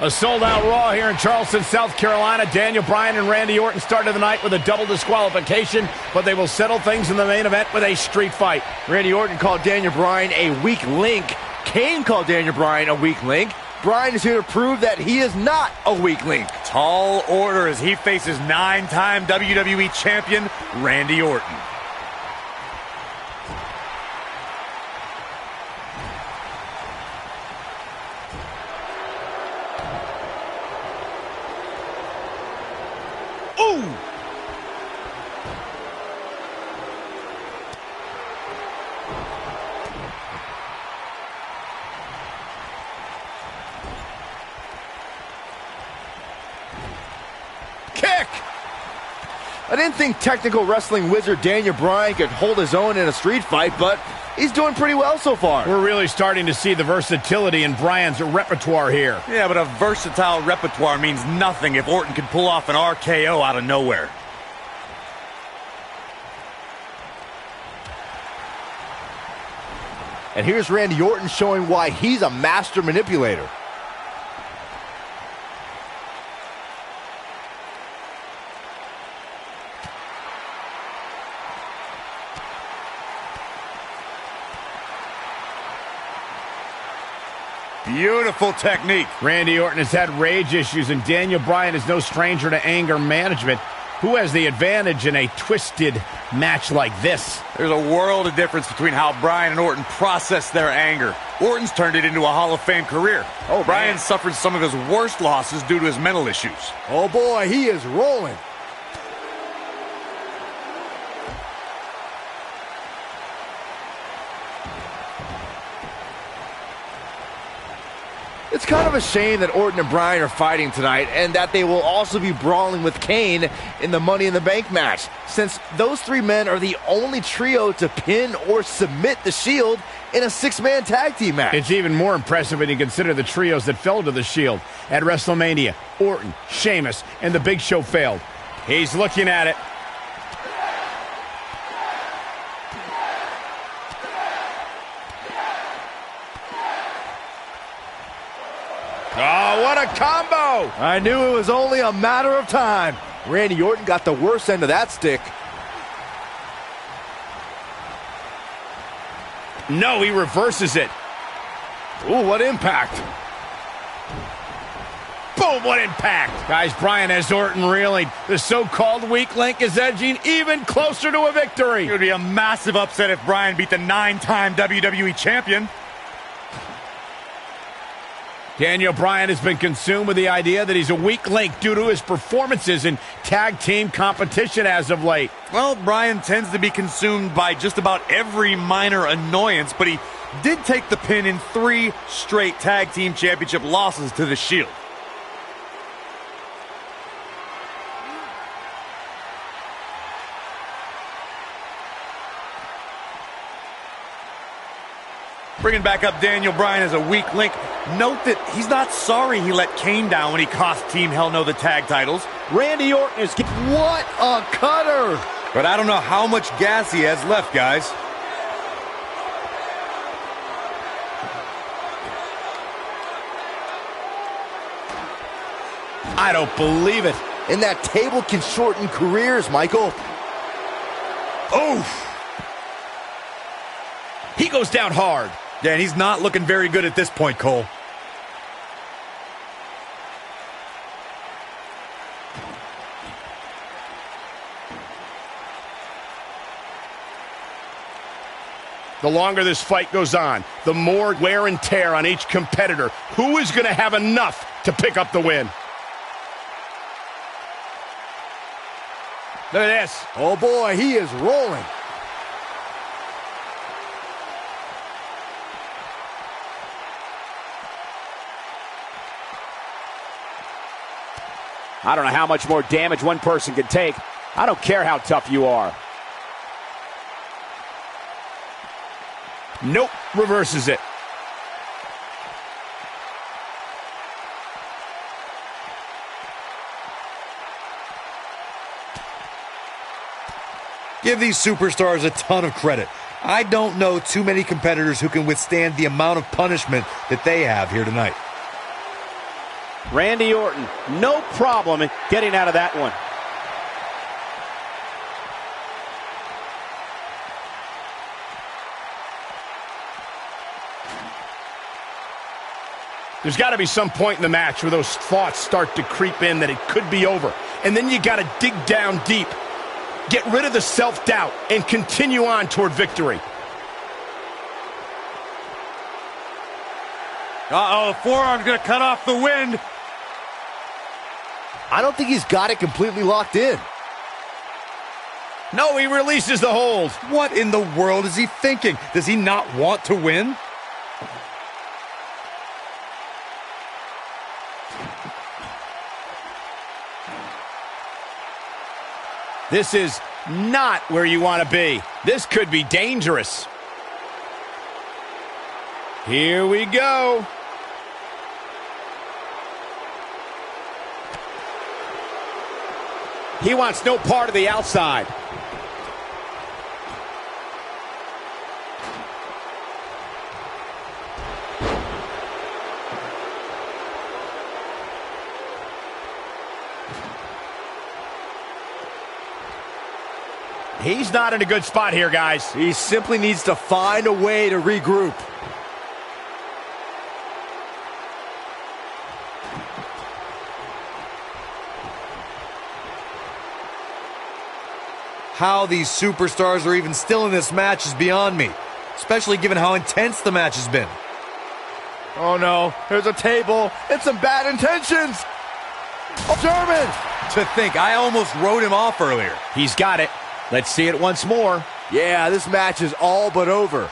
A sold-out Raw here in Charleston, South Carolina. Daniel Bryan and Randy Orton started the night with a double disqualification, but they will settle things in the main event with a street fight. Randy Orton called Daniel Bryan a weak link. Kane called Daniel Bryan a weak link. Bryan is here to prove that he is not a weak link. Tall order as he faces 9-time WWE champion Randy Orton. Ooh! Kick! I didn't think technical wrestling wizard Daniel Bryan could hold his own in a street fight, but he's doing pretty well so far. We're really starting to see the versatility in Bryan's repertoire here. Yeah, but a versatile repertoire means nothing if Orton can pull off an RKO out of nowhere. And here's Randy Orton showing why he's a master manipulator. Beautiful technique. Randy Orton has had rage issues, and Daniel Bryan is no stranger to anger management. Who has the advantage in a twisted match like this? There's a world of difference between how Bryan and Orton process their anger. Orton's turned it into a Hall of Fame career. Bryan suffered some of his worst losses due to his mental issues. Oh boy, he is rolling. It's kind of a shame that Orton and Bryan are fighting tonight, and that they will also be brawling with Kane in the Money in the Bank match, since those three men are the only trio to pin or submit the Shield in a six-man tag team match. It's even more impressive when you consider the trios that fell to the Shield. At WrestleMania, Orton, Sheamus, and The Big Show failed. He's looking at it. Oh, what a combo! I knew it was only a matter of time. Randy Orton got the worst end of that stick. No, he reverses it. Ooh, what impact. Boom, what impact. Guys, Bryan has Orton reeling. The so-called weak link is edging even closer to a victory. It would be a massive upset if Bryan beat the 9-time WWE champion. Daniel Bryan has been consumed with the idea that he's a weak link due to his performances in tag team competition as of late. Well, Bryan tends to be consumed by just about every minor annoyance, but he did take the pin in 3 straight tag team championship losses to the Shield. Bringing back up Daniel Bryan as a weak link. Note that he's not sorry he let Kane down when he cost Team Hell No the tag titles. Randy Orton is... What a cutter! But I don't know how much gas he has left, guys. I don't believe it. And that table can shorten careers, Michael. Oof. He goes down hard. Yeah, and he's not looking very good at this point, Cole. The longer this fight goes on, the more wear and tear on each competitor. Who is going to have enough to pick up the win? Look at this. Oh boy, he is rolling. I don't know how much more damage one person can take. I don't care how tough you are. Nope, reverses it. Give these superstars a ton of credit. I don't know too many competitors who can withstand the amount of punishment that they have here tonight. Randy Orton, no problem in getting out of that one. There's got to be some point in the match where those thoughts start to creep in that it could be over. And then you got to dig down deep, get rid of the self-doubt, and continue on toward victory. Uh-oh, the forearm's going to cut off the wind. I don't think he's got it completely locked in. No, he releases the hold. What in the world is he thinking? Does he not want to win? This is not where you want to be. This could be dangerous. Here we go. He wants no part of the outside. He's not in a good spot here, guys. He simply needs to find a way to regroup. How these superstars are even still in this match is beyond me, especially given how intense the match has been. Oh no, there's a table and some bad intentions. Oh, German! To think, I almost wrote him off earlier. He's got it. Let's see it once more. Yeah, this match is all but over.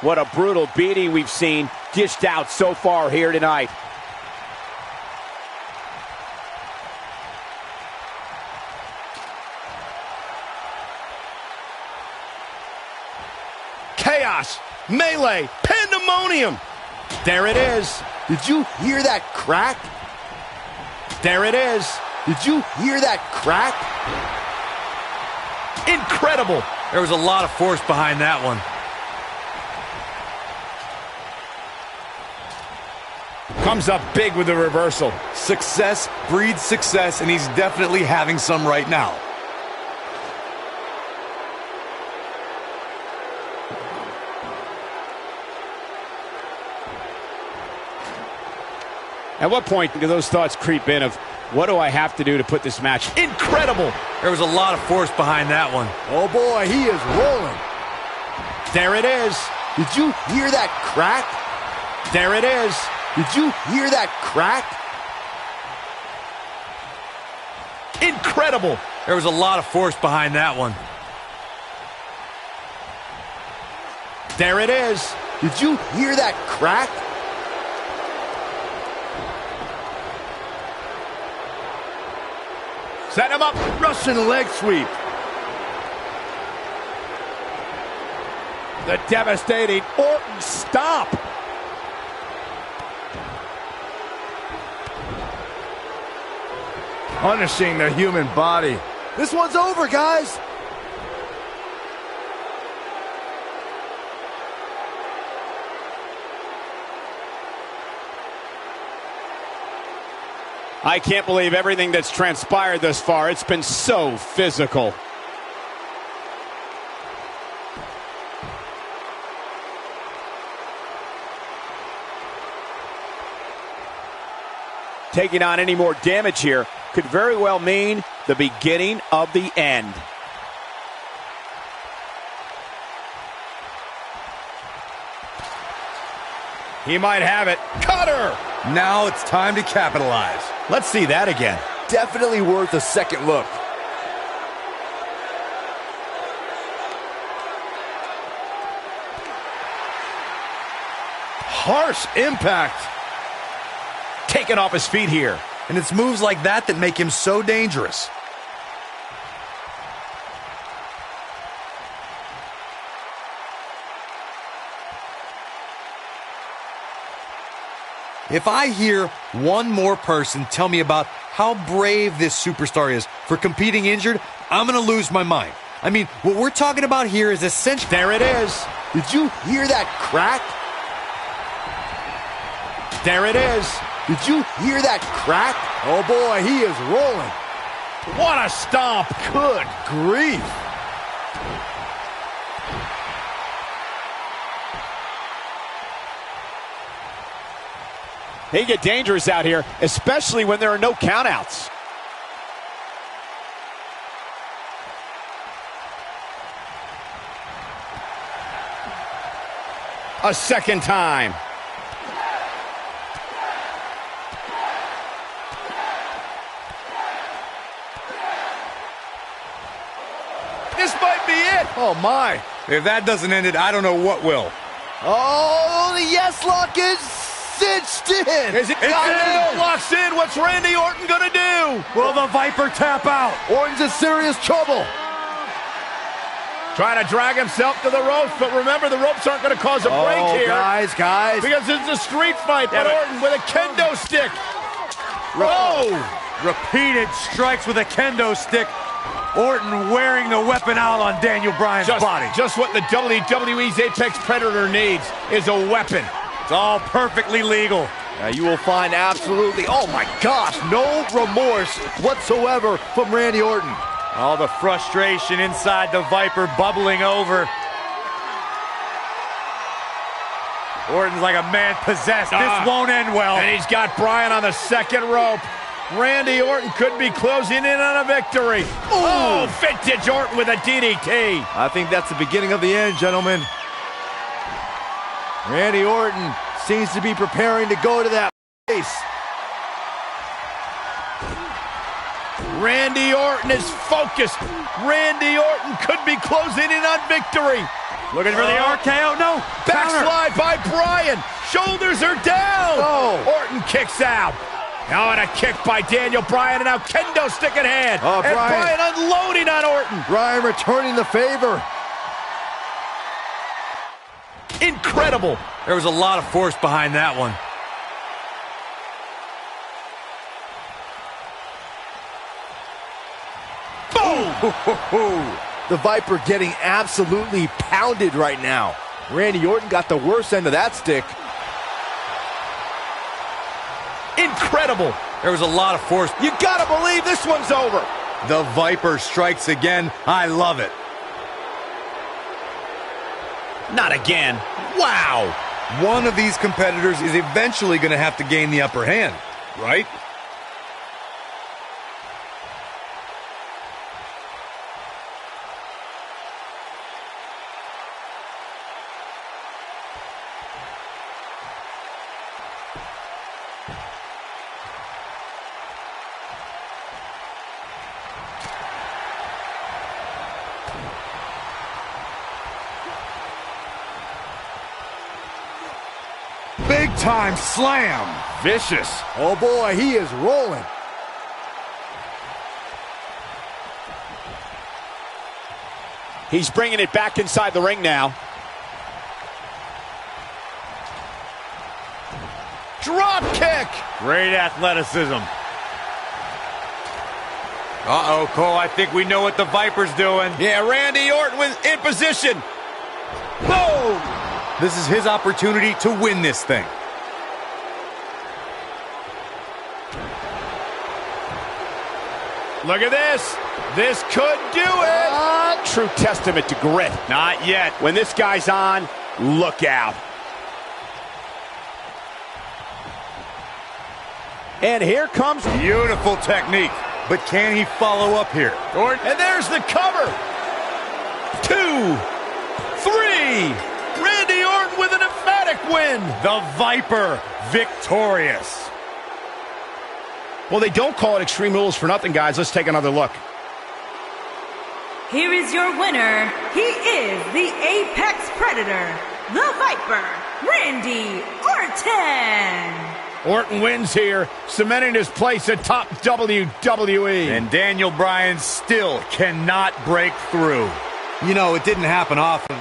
What a brutal beating we've seen dished out so far here tonight. Chaos, melee, pandemonium. There it is. Did you hear that crack? There it is. Did you hear that crack? Incredible. There was a lot of force behind that one. Comes up big with the reversal. Success breeds success, and he's definitely having some right now. At what point do those thoughts creep in of, what do I have to do to put this match? Incredible. There was a lot of force behind that one. Oh boy, he is rolling. There it is. Did you hear that crack? There it is. Did you hear that crack? Incredible. There was a lot of force behind that one. There it is. Did you hear that crack? Set him up. Russian leg sweep. The devastating Orton stomp. Punishing the human body. This one's over, guys. I can't believe everything that's transpired thus far. It's been so physical. Taking on any more damage here could very well mean the beginning of the end. He might have it. Cutter. Now it's time to capitalize. Let's see that again. Definitely worth a second look. Harsh impact. Taken off his feet here. And it's moves like that that make him so dangerous. If I hear one more person tell me about how brave this superstar is for competing injured, I'm going to lose my mind. I mean, what we're talking about here is essential. There it is. Did you hear that crack? There it is. Did you hear that crack? Oh boy, he is rolling. What a stomp. Good grief. They get dangerous out here, especially when there are no countouts. A second time. This might might be it. Oh, my. If that doesn't end it, I don't know what will. Oh, the yes lock is cinched in. Is it Danial locks in? What's Randy Orton going to do? Will the Viper tap out? Orton's in serious trouble. Trying to drag himself to the ropes, but remember, the ropes aren't going to cause a break here. Guys. Because it's a street fight, but Orton with a kendo stick. Whoa! Repeated strikes with a kendo stick. Orton wearing the weapon out on Daniel Bryan's body. Just what the WWE's Apex Predator needs is a weapon. It's all perfectly legal. Now you will find absolutely, oh my gosh, no remorse whatsoever from Randy Orton. All the frustration inside the Viper bubbling over. Orton's like a man possessed. This won't end well. And he's got Brayan on the second rope. Randy Orton could be closing in on a victory. Oh, vintage Orton with a DDT. I think that's the beginning of the end, gentlemen. Randy Orton seems to be preparing to go to that place. Randy Orton is focused. Randy Orton could be closing in on victory. Looking for the RKO. No. Backslide by Brayan. Shoulders are down. Oh. Orton kicks out. Now and a kick by Daniel Bryan, and now kendo stick in hand. Oh, and Brayan unloading on Orton. Bryan returning the favor. Incredible. There was a lot of force behind that one. Boom! The Viper getting absolutely pounded right now. Randy Orton got the worst end of that stick. Incredible. There was a lot of force. You gotta believe this one's over. The Viper strikes again. I love it. Not again. Wow. One of these competitors is eventually going to have to gain the upper hand, right? Big time slam. Vicious. Oh boy, he is rolling. He's bringing it back inside the ring now. Drop kick. Great athleticism. Uh-oh, Cole, I think we know what the Viper's doing. Yeah, Randy Orton in position. Boom! This is his opportunity to win this thing. Look at this. This could do it. True testament to grit. Not yet. When this guy's on, look out. And here comes... Beautiful technique. But can he follow up here? Orton, and there's the cover. 2, 3. Randy Orton with an emphatic win. The Viper victorious. Well, they don't call it Extreme Rules for nothing, guys. Let's take another look. Here is your winner. He is the Apex Predator, the Viper, Randy Orton. Orton wins here, cementing his place atop WWE. And Daniel Bryan still cannot break through. You know, it didn't happen often.